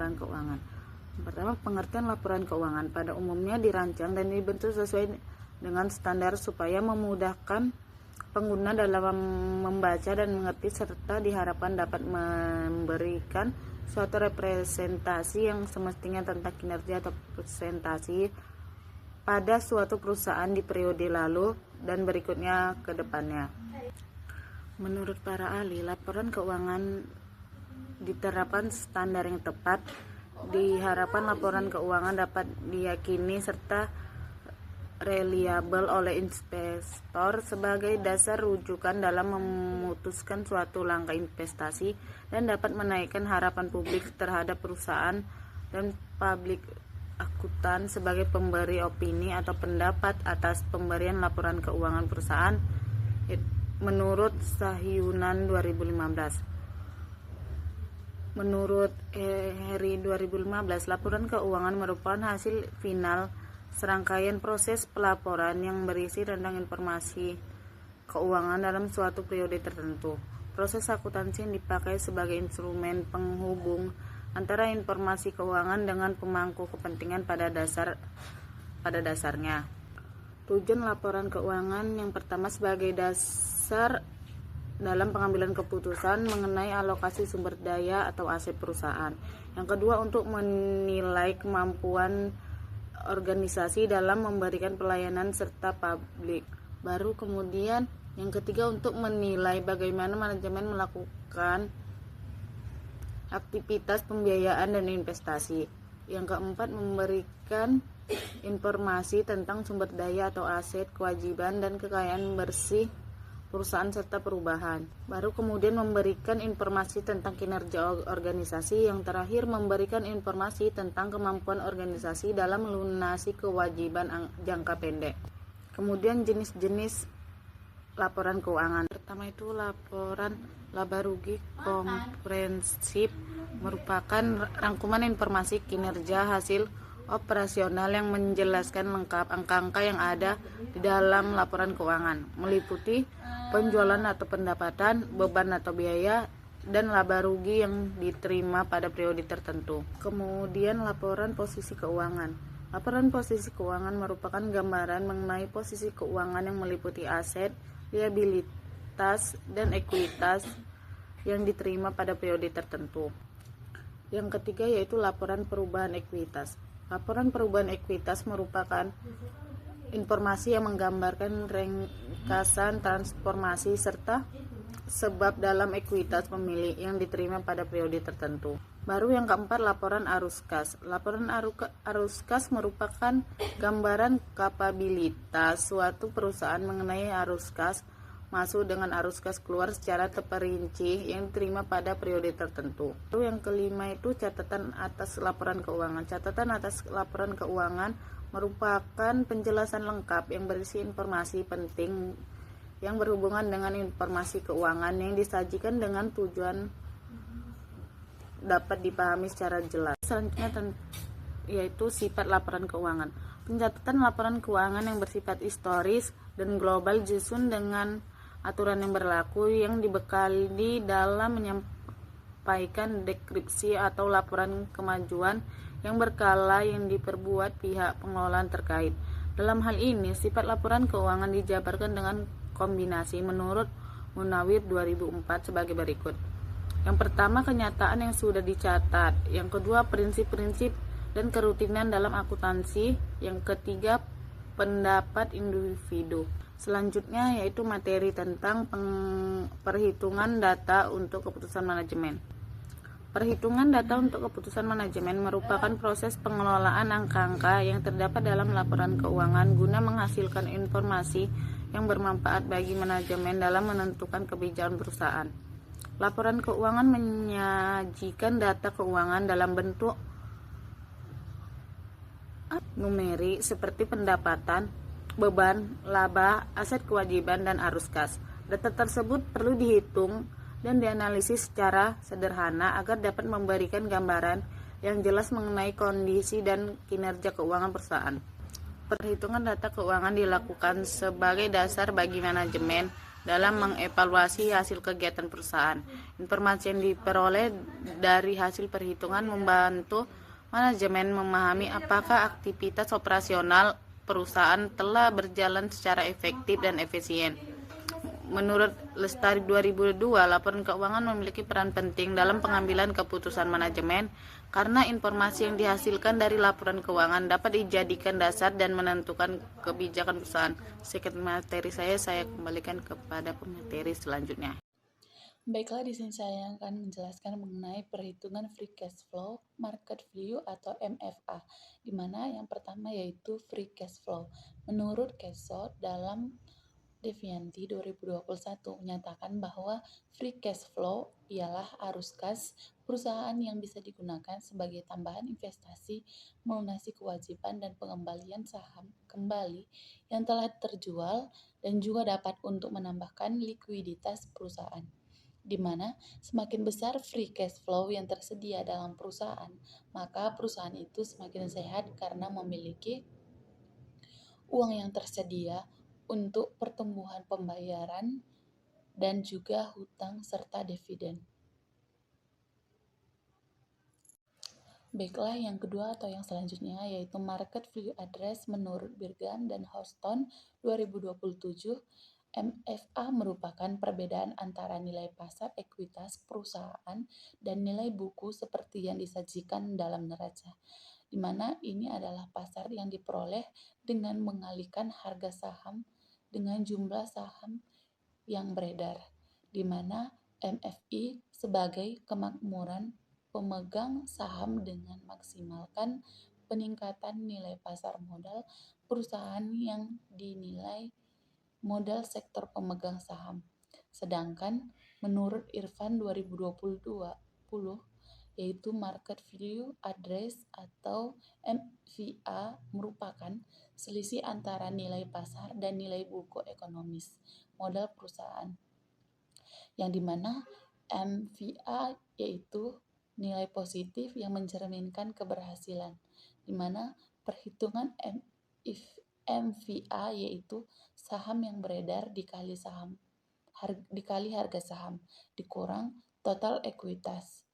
laporan keuangan. Pertama, pengertian laporan keuangan pada umumnya dirancang dan dibentuk sesuai dengan standar supaya memudahkan pengguna dalam membaca dan mengerti, serta diharapkan dapat memberikan suatu representasi yang semestinya tentang kinerja atau presentasi pada suatu perusahaan di periode lalu dan berikutnya ke depannya. Menurut para ahli, laporan keuangan diterapkan standar yang tepat. Diharapkan laporan keuangan dapat diyakini serta reliabel oleh investor sebagai dasar rujukan dalam memutuskan suatu langkah investasi dan dapat menaikkan harapan publik terhadap perusahaan dan publik akuntan sebagai pemberi opini atau pendapat atas pemberian laporan keuangan perusahaan menurut Sahyunan 2015. Menurut Heri 2015, laporan keuangan merupakan hasil final serangkaian proses pelaporan yang berisi tentang informasi keuangan dalam suatu periode tertentu. Proses akuntansi yang dipakai sebagai instrumen penghubung antara informasi keuangan dengan pemangku kepentingan pada dasarnya. Tujuan laporan keuangan yang pertama sebagai dasar dalam pengambilan keputusan mengenai alokasi sumber daya atau aset perusahaan. Yang kedua, untuk menilai kemampuan organisasi dalam memberikan pelayanan serta publik. Baru kemudian yang ketiga, untuk menilai bagaimana manajemen melakukan aktivitas pembiayaan dan investasi. Yang keempat, memberikan informasi tentang sumber daya atau aset, kewajiban dan kekayaan bersih perusahaan serta perubahan. Baru kemudian memberikan informasi tentang kinerja organisasi. Yang terakhir, memberikan informasi tentang kemampuan organisasi dalam melunasi kewajiban jangka pendek. Kemudian jenis-jenis laporan keuangan. Pertama itu laporan laba rugi komprehensif, merupakan rangkuman informasi kinerja hasil operasional yang menjelaskan lengkap angka-angka yang ada di dalam laporan keuangan, meliputi penjualan atau pendapatan, beban atau biaya, dan laba rugi yang diterima pada periode tertentu. Kemudian laporan posisi keuangan. Laporan posisi keuangan merupakan gambaran mengenai posisi keuangan yang meliputi aset, liabilitas, dan ekuitas yang diterima pada periode tertentu. Yang ketiga yaitu laporan perubahan ekuitas. Laporan perubahan ekuitas merupakan informasi yang menggambarkan ringkasan transformasi serta sebab dalam ekuitas pemilik yang diterima pada periode tertentu. Baru yang keempat, laporan arus kas. Laporan arus kas merupakan gambaran kapabilitas suatu perusahaan mengenai arus kas masuk dengan arus kas keluar secara terperinci yang diterima pada periode tertentu. Lalu yang kelima itu catatan atas laporan keuangan. Catatan atas laporan keuangan merupakan penjelasan lengkap yang berisi informasi penting yang berhubungan dengan informasi keuangan yang disajikan dengan tujuan dapat dipahami secara jelas. Selanjutnya yaitu sifat laporan keuangan. Pencatatan laporan keuangan yang bersifat historis dan global disusun dengan aturan yang berlaku yang dibekali dalam menyampaikan deskripsi atau laporan kemajuan yang berkala yang diperbuat pihak pengelolaan terkait. Dalam hal ini, sifat laporan keuangan dijabarkan dengan kombinasi menurut Munawir 2004 sebagai berikut. Yang pertama, kenyataan yang sudah dicatat. Yang kedua, prinsip-prinsip dan kerutinan dalam akuntansi. Yang ketiga, pendapat individu. Selanjutnya yaitu materi tentang perhitungan data untuk keputusan manajemen. Perhitungan data untuk keputusan manajemen merupakan proses pengelolaan angka-angka yang terdapat dalam laporan keuangan guna menghasilkan informasi yang bermanfaat bagi manajemen dalam menentukan kebijakan perusahaan. Laporan keuangan menyajikan data keuangan dalam bentuk numerik seperti pendapatan, beban, laba, aset kewajiban, dan arus kas. Data tersebut perlu dihitung dan dianalisis secara sederhana agar dapat memberikan gambaran yang jelas mengenai kondisi dan kinerja keuangan perusahaan. Perhitungan data keuangan dilakukan sebagai dasar bagi manajemen dalam mengevaluasi hasil kegiatan perusahaan. Informasi yang diperoleh dari hasil perhitungan membantu manajemen memahami apakah aktivitas operasional perusahaan telah berjalan secara efektif dan efisien. Menurut Lestari 2002, laporan keuangan memiliki peran penting dalam pengambilan keputusan manajemen karena informasi yang dihasilkan dari laporan keuangan dapat dijadikan dasar dan menentukan kebijakan perusahaan. Sekian materi saya kembalikan kepada pemateri selanjutnya. Baiklah, di sini saya akan menjelaskan mengenai perhitungan free cash flow, market value atau MFA, di mana yang pertama yaitu free cash flow. Menurut Kesot dalam Devianti 2021 menyatakan bahwa free cash flow ialah arus kas perusahaan yang bisa digunakan sebagai tambahan investasi, melunasi kewajiban dan pengembalian saham kembali yang telah terjual dan juga dapat untuk menambahkan likuiditas perusahaan, di mana semakin besar free cash flow yang tersedia dalam perusahaan, maka perusahaan itu semakin sehat karena memiliki uang yang tersedia untuk pertumbuhan pembayaran dan juga hutang serta dividen. Baiklah, yang kedua atau yang selanjutnya yaitu market value address menurut Birgan dan Houston 2027. MFA merupakan perbedaan antara nilai pasar ekuitas perusahaan dan nilai buku seperti yang disajikan dalam neraca, di mana ini adalah pasar yang diperoleh dengan mengalihkan harga saham dengan jumlah saham yang beredar, di mana MFI sebagai kemakmuran pemegang saham dengan maksimalkan peningkatan nilai pasar modal perusahaan yang dinilai modal sektor pemegang saham. Sedangkan menurut Irfan 2020 yaitu market value address atau MVA merupakan selisih antara nilai pasar dan nilai buku ekonomis modal perusahaan, yang dimana MVA yaitu nilai positif yang mencerminkan keberhasilan, dimana perhitungan MVA yaitu saham yang beredar dikali harga saham dikurang total ekuitas.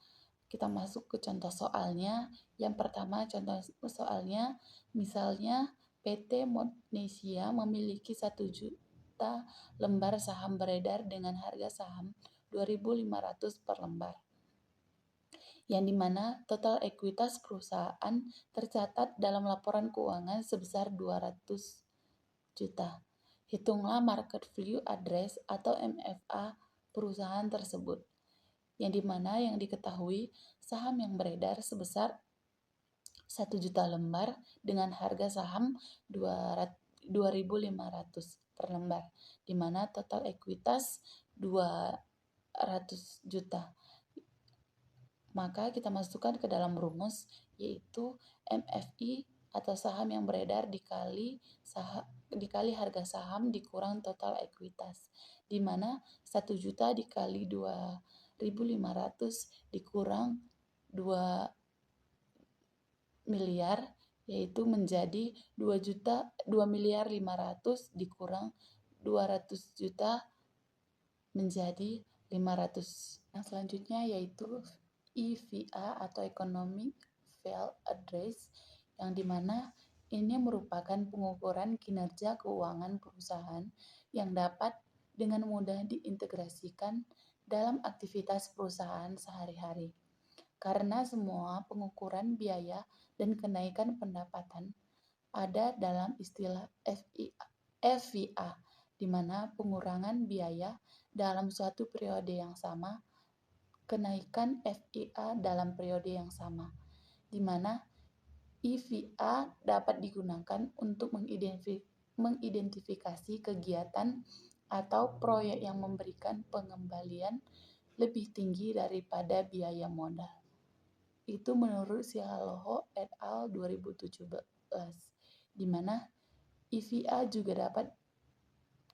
Kita masuk ke contoh soalnya. Yang pertama, contoh soalnya misalnya PT Modnesia memiliki 1 juta lembar saham beredar dengan harga saham 2.500 per lembar, yang dimana total ekuitas perusahaan tercatat dalam laporan keuangan sebesar 200 juta. Hitunglah market value address atau MFA perusahaan tersebut, yang dimana yang diketahui saham yang beredar sebesar 1 juta lembar dengan harga saham 2.500 per lembar, di mana total ekuitas 200 juta. Maka kita masukkan ke dalam rumus yaitu MFI atau saham yang beredar dikali harga saham dikurang total ekuitas, di mana 1 juta dikali 2.500 dikurang 2 miliar yaitu menjadi 2.500.000 dikurang 200 juta menjadi 500. Yang selanjutnya yaitu EVA atau Economic Value Address, yang dimana ini merupakan pengukuran kinerja keuangan perusahaan yang dapat dengan mudah diintegrasikan dalam aktivitas perusahaan sehari-hari. Karena semua pengukuran biaya dan kenaikan pendapatan ada dalam istilah FVA, di mana pengurangan biaya dalam suatu periode yang sama, kenaikan FIA dalam periode yang sama, di mana EVA dapat digunakan untuk mengidentifikasi kegiatan atau proyek yang memberikan pengembalian lebih tinggi daripada biaya modal. Itu menurut Sialoho et al. 2017, di mana EVA juga dapat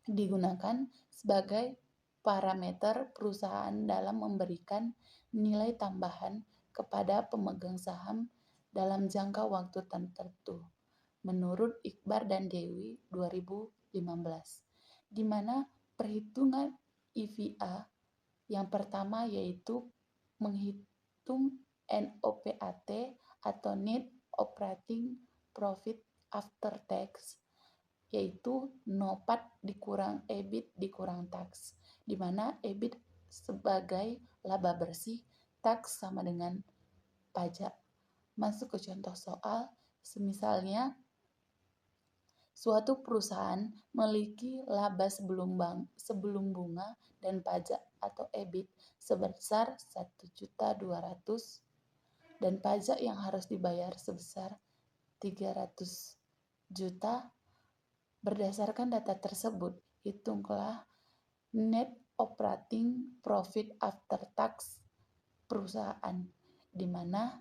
digunakan sebagai parameter perusahaan dalam memberikan nilai tambahan kepada pemegang saham dalam jangka waktu tertentu, menurut Iqbar dan Dewi 2015, di mana Perhitungan EVA yang pertama yaitu menghitung NOPAT atau Net Operating Profit After Tax, yaitu NOPAT dikurang EBIT dikurang tax, di mana EBIT sebagai laba bersih, tax sama dengan pajak. Masuk ke contoh soal, semisalnya suatu perusahaan memiliki laba sebelum bunga dan pajak atau EBIT sebesar 1.200.000 dan pajak yang harus dibayar sebesar 300 juta. Berdasarkan data tersebut, hitunglah net operating profit after tax perusahaan, di mana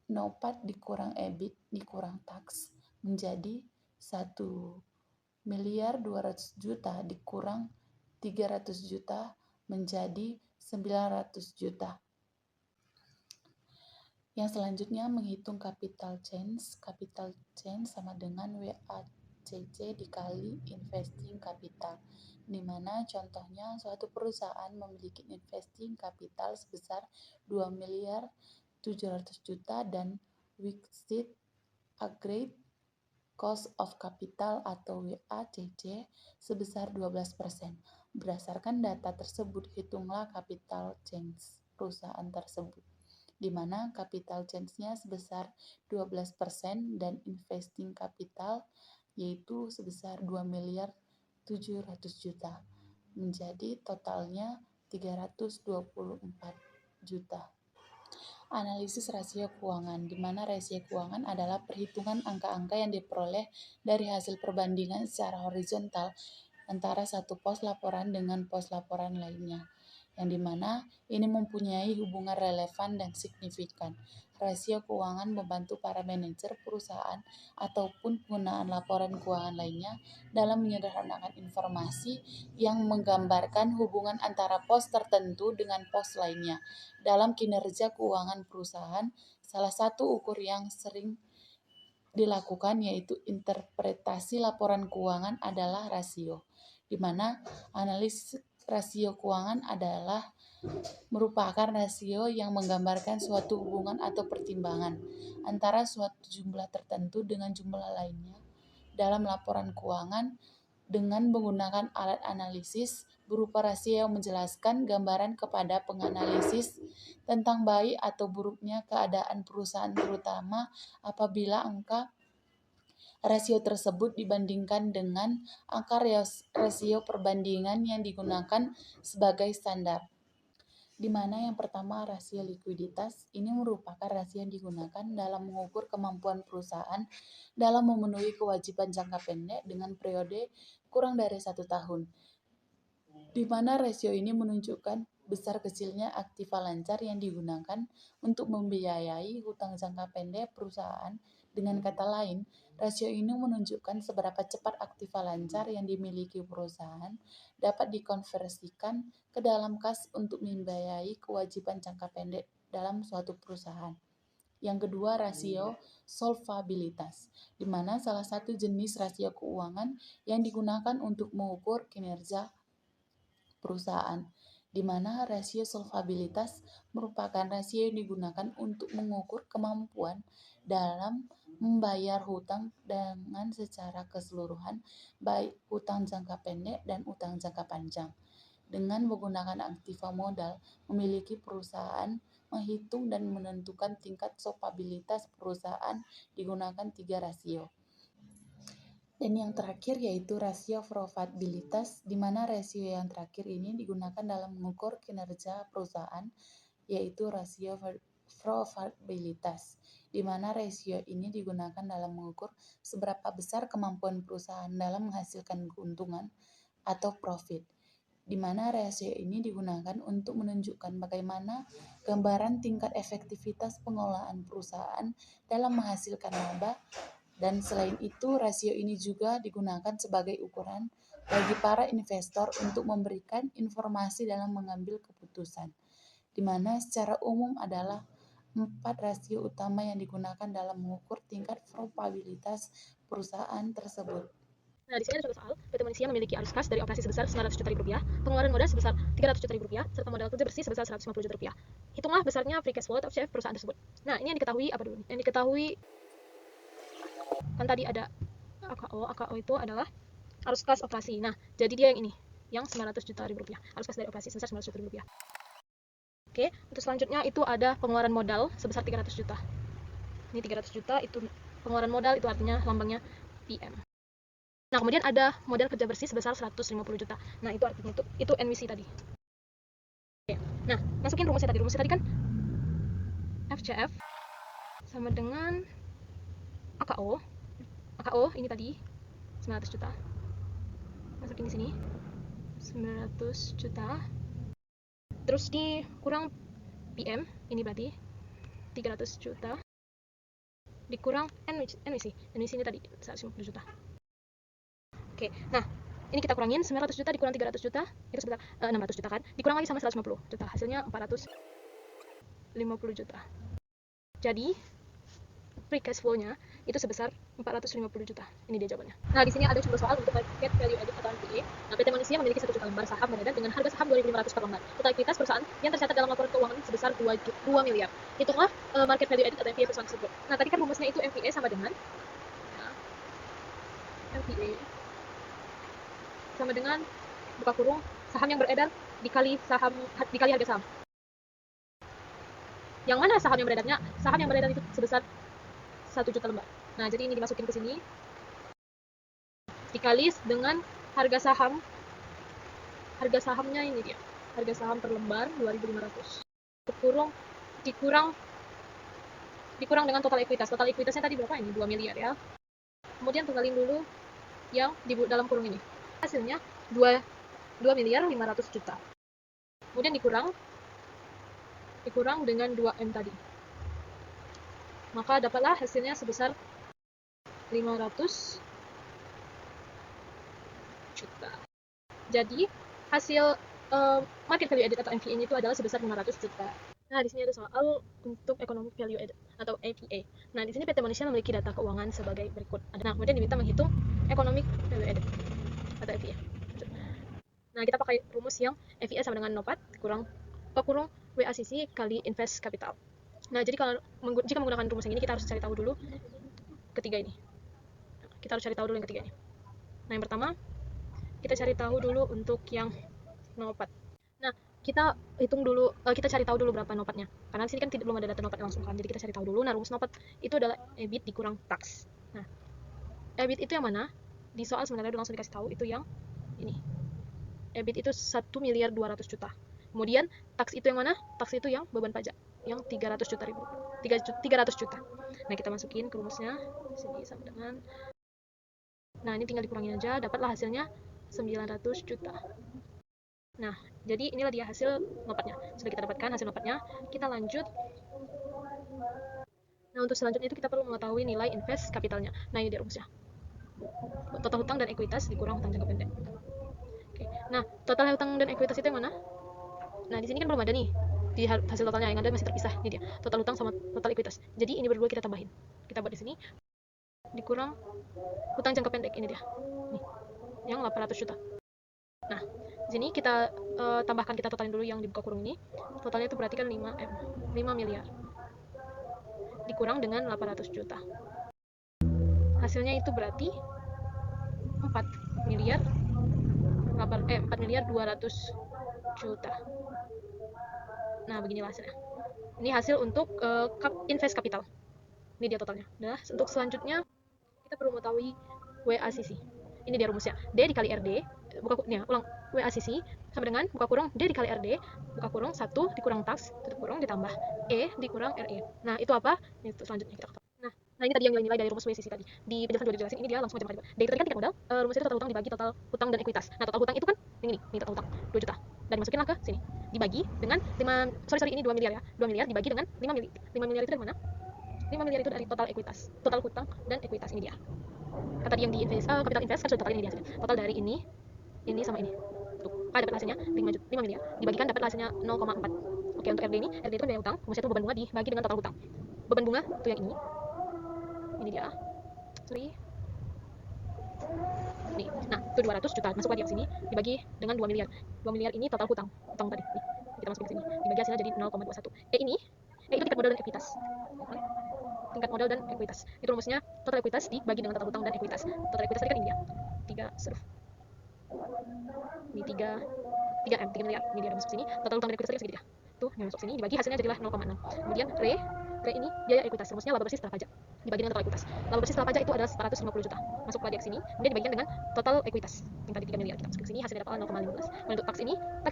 NOPAT dikurang EBIT dikurang tax menjadi 1.200.000.000 dikurang 300 juta menjadi 900 juta. Yang selanjutnya menghitung capital change. Capital change sama dengan WACC dikali investing capital, di mana contohnya suatu perusahaan memiliki investing capital sebesar 2.700.000.000 dan fixed agreed cost of capital atau WACC sebesar 12%. Berdasarkan data tersebut, hitunglah capital change perusahaan tersebut, di mana capital change-nya sebesar 12% dan investing capital yaitu sebesar 2.700.000.000 menjadi totalnya 324 juta. Analisis rasio keuangan, di mana rasio keuangan adalah perhitungan angka-angka yang diperoleh dari hasil perbandingan secara horizontal antara satu pos laporan dengan pos laporan lainnya, yang dimana ini mempunyai hubungan relevan dan signifikan. Rasio keuangan membantu para manajer perusahaan ataupun penggunaan laporan keuangan lainnya dalam menyederhanakan informasi yang menggambarkan hubungan antara pos tertentu dengan pos lainnya. Dalam kinerja keuangan perusahaan, salah satu ukur yang sering dilakukan yaitu interpretasi laporan keuangan adalah rasio, di mana analisis rasio keuangan adalah merupakan rasio yang menggambarkan suatu hubungan atau pertimbangan antara suatu jumlah tertentu dengan jumlah lainnya dalam laporan keuangan dengan menggunakan alat analisis berupa rasio yang menjelaskan gambaran kepada penganalisis tentang baik atau buruknya keadaan perusahaan, terutama apabila angka rasio tersebut dibandingkan dengan angka rasio perbandingan yang digunakan sebagai standar. Di mana yang pertama rasio likuiditas, ini merupakan rasio yang digunakan dalam mengukur kemampuan perusahaan dalam memenuhi kewajiban jangka pendek dengan periode kurang dari 1 tahun, di mana rasio ini menunjukkan besar kecilnya aktiva lancar yang digunakan untuk membiayai hutang jangka pendek perusahaan. Dengan kata lain, rasio ini menunjukkan seberapa cepat aktiva lancar yang dimiliki perusahaan dapat dikonversikan ke dalam kas untuk membiayai kewajiban jangka pendek dalam suatu perusahaan. Yang kedua, rasio solvabilitas, di mana salah satu jenis rasio keuangan yang digunakan untuk mengukur kinerja perusahaan, di mana rasio solvabilitas merupakan rasio yang digunakan untuk mengukur kemampuan dalam membayar hutang dengan secara keseluruhan, baik hutang jangka pendek dan hutang jangka panjang. Dengan menggunakan aktiva modal, memiliki perusahaan menghitung dan menentukan tingkat solvabilitas perusahaan digunakan 3 rasio. Dan yang terakhir yaitu rasio profitabilitas, di mana rasio yang terakhir ini digunakan dalam mengukur kinerja perusahaan, yaitu rasio profitabilitas, di mana rasio ini digunakan dalam mengukur seberapa besar kemampuan perusahaan dalam menghasilkan keuntungan atau profit, di mana rasio ini digunakan untuk menunjukkan bagaimana gambaran tingkat efektivitas pengelolaan perusahaan dalam menghasilkan laba. Dan selain itu, rasio ini juga digunakan sebagai ukuran bagi para investor untuk memberikan informasi dalam mengambil keputusan, di mana secara umum adalah 4 rasio utama yang digunakan dalam mengukur tingkat probabilitas perusahaan tersebut. Nah, di sini ada contoh soal, PT Manusia memiliki arus kas dari operasi sebesar 900 juta rupiah, pengeluaran modal sebesar 300 juta rupiah, serta modal kerja bersih sebesar 150 juta rupiah. Hitunglah besarnya free cash flow atau FCF perusahaan tersebut. Nah, ini yang diketahui apa dulu? Yang diketahui kan tadi ada AKO. AKO itu adalah arus kas operasi. Nah, jadi dia yang ini, yang 900 juta rupiah. Arus kas dari operasi sebesar 900 juta rupiah. Oke, untuk selanjutnya itu ada pengeluaran modal sebesar 300 juta. Ini 300 juta itu pengeluaran modal, itu artinya lambangnya PM. Nah, kemudian ada modal kerja bersih sebesar 150 juta. Nah, itu artinya itu NWC tadi. Oke. Nah, masukin rumusnya tadi. Rumusnya tadi kan FCF sama dengan AKO. AKO ini tadi 900 juta. Masukin di sini. 900 juta. Terus dikurang PM, ini berarti 300 juta. Dikurang NWC. NWC ini tadi 150 juta. Oke, nah ini kita kurangin 900 juta dikurang 300 juta itu sekitar 600 juta kan, dikurang lagi sama 150 juta, hasilnya 450 juta. Jadi free cash flow-nya itu sebesar 450 juta. Ini dia jawabannya. Nah, di sini ada contoh soal untuk market value added atau MVA. Nah, PT Manusia memiliki 1 juta lembar saham beredar dengan harga saham 2.500 per lembar. Total ekuitas perusahaan yang tercatat dalam laporan keuangan sebesar 2 miliar. Hitunglah market value added atau MVA perusahaan tersebut. Nah, tadi kan rumusnya itu MVA sama dengan MVA sama dengan buka kurung saham yang beredar dikali harga saham. Yang mana saham yang beredarnya? Saham yang beredar itu sebesar 1 juta lembar. Nah, jadi ini dimasukin ke sini. Dikali dengan harga saham. Harga sahamnya ini dia. Harga saham per lembar 2.500. Dikurang dengan total ekuitas. Total ekuitasnya tadi berapa ini? 2 miliar ya. Kemudian tunggalin dulu yang di dalam kurung ini. Hasilnya 2 miliar 500 juta. Kemudian dikurang dengan 2M tadi. Maka dapatlah hasilnya sebesar 500 juta. Jadi hasil market value added atau MVA itu adalah sebesar 500 juta. Nah, di sini ada soal untuk economic value added atau APA. Nah, di sini PT Manusia memiliki data keuangan sebagai berikut. Nah, kemudian diminta menghitung economic value added atau APA. Nah, kita pakai rumus yang FIA sama dengan NOPAT kurang WACC kali invest capital. Nah, jadi jika menggunakan rumus yang ini, kita harus cari tahu dulu ketiga ini. Kita harus cari tahu dulu yang ketiga ini. Nah, yang pertama, kita cari tahu dulu untuk yang NOPAT. Nah, kita cari tahu dulu berapa NOPAT-nya. Karena di sini kan belum ada data NOPAT langsung kan. Jadi kita cari tahu dulu. Nah, rumus NOPAT itu adalah EBIT dikurang tax. Nah, EBIT itu yang mana? Di soal sebenarnya udah langsung dikasih tahu itu yang ini. EBIT itu 1 miliar 200 juta. Kemudian tax itu yang mana? Tax itu yang beban pajak yang 300 juta. Nah, kita masukin ke rumusnya sini sama dengan. Nah, ini tinggal dikurangin aja, dapatlah hasilnya 900 juta. Nah, jadi inilah dia hasil nopatnya. Sudah kita dapatkan hasil nopatnya. Kita lanjut. Nah, untuk selanjutnya itu kita perlu mengetahui nilai invest kapitalnya. Nah, ini dia rumusnya. Total hutang dan ekuitas dikurang hutang jangka pendek. Oke. Nah, total hutang dan ekuitas itu yang mana? Nah, di sini kan belum ada nih di hasil totalnya, yang ada masih terpisah. Ini dia, total hutang sama total ekuitas. Jadi ini berdua kita tambahin. Kita buat di sini dikurang hutang jangka pendek, ini dia. Nih, yang 800 juta. Nah, di sini kita tambahkan, kita totalin dulu yang dibuka kurung ini. Totalnya itu berarti kan 5 miliar. Dikurang dengan 800 juta. Hasilnya itu berarti 4 miliar 200 juta. Nah, beginilah hasilnya. Ini hasil untuk invest capital. Ini dia totalnya. Nah, untuk selanjutnya kita perlu mengetahui WACC. Ini dia rumusnya. D dikali RD, WACC sama dengan buka kurung D dikali RD, buka kurung 1 dikurang tax, tutup kurung ditambah E dikurang RE. Nah, itu apa? Itu selanjutnya kita ketahui. Nah, ini tadi yang nilai dari rumus WACC tadi. Di penjelasan sudah dijelasin, ini dia langsung matematika. D itu tadi kan tingkat modal, rumusnya itu total hutang dibagi total hutang dan ekuitas. Nah, total hutang itu kan ini total hutang 2 juta. Dan dimasukinlah ke sini. Dibagi dengan 2 miliar ya. 2 miliar dibagi dengan 5 miliar itu dari mana? 5 miliar itu dari total ekuitas, total hutang dan ekuitas, ini dia. Kan tadi yang di capital invest kan sudah total, ini dia hasilnya. Total dari ini sama ini. Tuh, dapat hasilnya 5 miliar. Dibagikan dapat hasilnya 0,4. Oke, untuk RD itu kan biaya hutang, rumusnya itu beban bunga dibagi dengan total hutang. Beban bunga itu yang ini. Ini dia. Sorry. Nih, nah itu 200 juta masuk lagi ke sini dibagi dengan 2 miliar. 2 miliar ini total hutang tadi. Nih, kita masukin ke sini. Dibagi hasilnya jadi 0,21. Itu tingkat modal dan ekuitas. Tingkat modal dan ekuitas. Itu rumusnya total ekuitas dibagi dengan total hutang dan ekuitas. Total ekuitas tadi kan ini ya. 3 miliar. Ini dia masuk sini. Total hutang dan ekuitas tadi segini ya. Tuh, yang masuk sini dibagi hasilnya jadilah 0,6. Kemudian re ini biaya ekuitas. Rumusnya laba bersih setelah pajak dibagi dengan total ekuitas. Laba bersih setelah pajak itu adalah 450 juta. Masuk lagi ke sini, kemudian dibagikan dengan total ekuitas. Yang tadi 3 miliar kita masuk ke sini hasilnya dapat 0,15. Untuk tax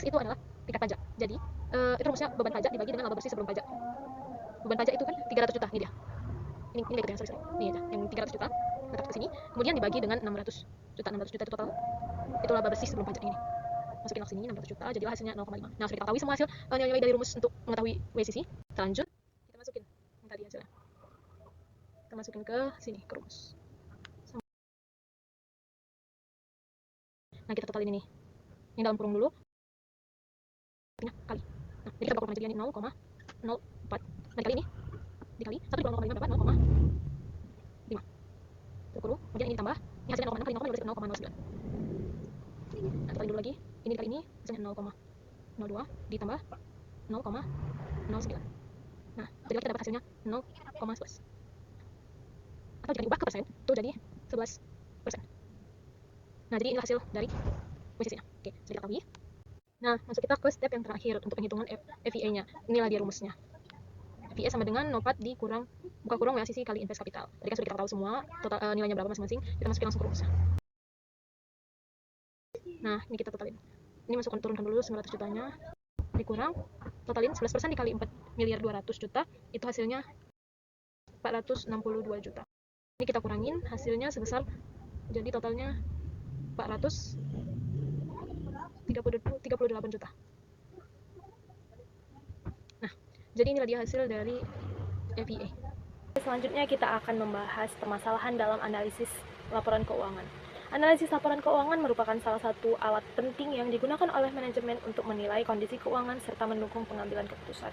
itu adalah tingkat pajak. Jadi, itu rumusnya beban pajak dibagi dengan laba bersih sebelum pajak. Beban pajak itu kan 300 juta. Ini dia. Ini ikut yang sorry. Ini aja, yang 300 juta tetap ke sini. Kemudian dibagi dengan 600 juta. 600 juta itu total. Itu laba bersih sebelum pajak ini. Masukin ke sini 600 juta, jadilah hasilnya 0,5. Nah, sudah kita ketahui semua hasil nilai-nilai dari rumus untuk mengetahui WCC. Kita lanjut, kita masukin yang tadi hasilnya. Kita masukin ke sini, ke rumus. Nah, kita totalin ini. Ini dalam kurung dulu. Kali. Nah, jadi kita bakal jadinya 0,04. Nah, dikali ini. Dikali 1 dikali 0,5 berapa? 0,5. Terkurung. Kemudian ini ditambah. Ini hasilnya 0,6 kali 0,5 0,09. Nah, kita dulu lagi. Ini dikali ini hasilnya 0,02 ditambah 0,09. Nah, jadi kita dapat hasilnya 0,11. Atau jika diubah ke persen, itu jadi 11%. Nah, jadi ini hasil dari WCC-nya. Oke, sudah kita ketahui. Nah, masuk kita ke step yang terakhir untuk penghitungan FVA-nya. Inilah dia rumusnya. FVA sama dengan NOPAT dikurang buka kurung WACC kali invest kapital. Tadi kan sudah kita tahu semua total nilainya berapa masing-masing. Kita masukin langsung ke rumusnya. Nah, ini kita totalin. Ini masukkan, turunkan dulu 900 jutanya. Dikurang, totalin 11% dikali 4 miliar 200 juta. Itu hasilnya 462 juta. Ini kita kurangin, hasilnya sebesar, jadi totalnya 438 juta. Nah, jadi inilah dia hasil dari FVA. Selanjutnya kita akan membahas permasalahan dalam analisis laporan keuangan. Analisis laporan keuangan merupakan salah satu alat penting yang digunakan oleh manajemen untuk menilai kondisi keuangan serta mendukung pengambilan keputusan.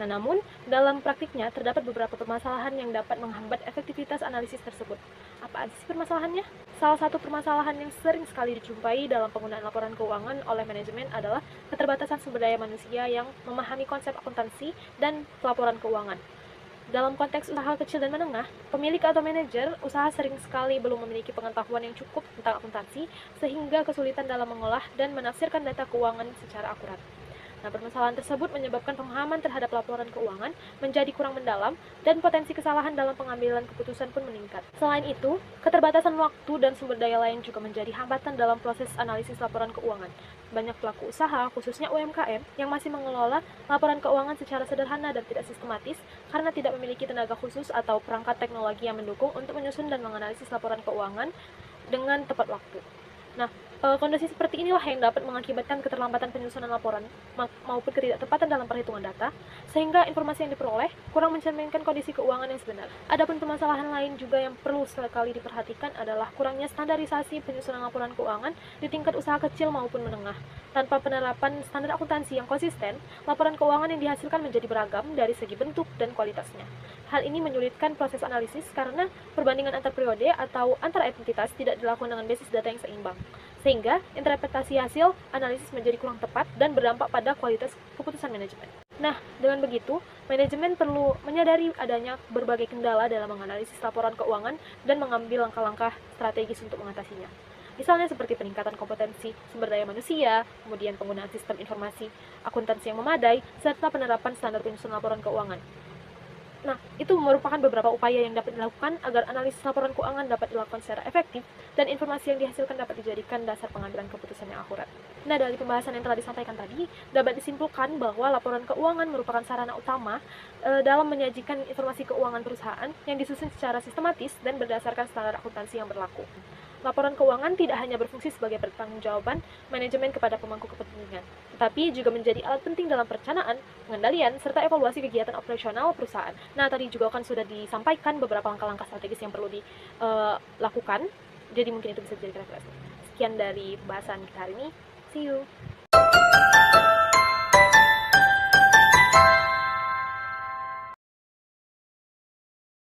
Nah, namun dalam praktiknya terdapat beberapa permasalahan yang dapat menghambat efektivitas analisis tersebut. Apa sih permasalahannya? Salah satu permasalahan yang sering sekali dijumpai dalam penggunaan laporan keuangan oleh manajemen adalah keterbatasan sumber daya manusia yang memahami konsep akuntansi dan pelaporan keuangan. Dalam konteks usaha kecil dan menengah, pemilik atau manajer usaha sering sekali belum memiliki pengetahuan yang cukup tentang akuntansi, sehingga kesulitan dalam mengolah dan menafsirkan data keuangan secara akurat. Nah, permasalahan tersebut menyebabkan pemahaman terhadap laporan keuangan menjadi kurang mendalam dan potensi kesalahan dalam pengambilan keputusan pun meningkat. Selain itu, keterbatasan waktu dan sumber daya lain juga menjadi hambatan dalam proses analisis laporan keuangan. Banyak pelaku usaha, khususnya UMKM, yang masih mengelola laporan keuangan secara sederhana dan tidak sistematis karena tidak memiliki tenaga khusus atau perangkat teknologi yang mendukung untuk menyusun dan menganalisis laporan keuangan dengan tepat waktu. Nah, kondisi seperti inilah yang dapat mengakibatkan keterlambatan penyusunan laporan maupun ketidaktepatan dalam perhitungan data, sehingga informasi yang diperoleh kurang mencerminkan kondisi keuangan yang sebenar. Adapun permasalahan lain juga yang perlu sekali diperhatikan adalah kurangnya standarisasi penyusunan laporan keuangan di tingkat usaha kecil maupun menengah. Tanpa penerapan standar akuntansi yang konsisten, laporan keuangan yang dihasilkan menjadi beragam dari segi bentuk dan kualitasnya. Hal ini menyulitkan proses analisis karena perbandingan antar periode atau antar entitas tidak dilakukan dengan basis data yang seimbang, sehingga interpretasi hasil analisis menjadi kurang tepat dan berdampak pada kualitas keputusan manajemen. Nah, dengan begitu, manajemen perlu menyadari adanya berbagai kendala dalam menganalisis laporan keuangan dan mengambil langkah-langkah strategis untuk mengatasinya. Misalnya seperti peningkatan kompetensi sumber daya manusia, kemudian penggunaan sistem informasi akuntansi yang memadai, serta penerapan standar penyusunan laporan keuangan. Nah, itu merupakan beberapa upaya yang dapat dilakukan agar analisis laporan keuangan dapat dilakukan secara efektif dan informasi yang dihasilkan dapat dijadikan dasar pengambilan keputusan yang akurat. Nah, dari pembahasan yang telah disampaikan tadi, dapat disimpulkan bahwa laporan keuangan merupakan sarana utama dalam menyajikan informasi keuangan perusahaan yang disusun secara sistematis dan berdasarkan standar akuntansi yang berlaku. Laporan keuangan tidak hanya berfungsi sebagai pertanggungjawaban manajemen kepada pemangku kepentingan, tetapi juga menjadi alat penting dalam perencanaan, pengendalian, serta evaluasi kegiatan operasional perusahaan. Nah, tadi juga kan sudah disampaikan beberapa langkah-langkah strategis yang perlu dilakukan, jadi mungkin itu bisa dijadikan referensi. Sekian dari pembahasan kita hari ini. See you!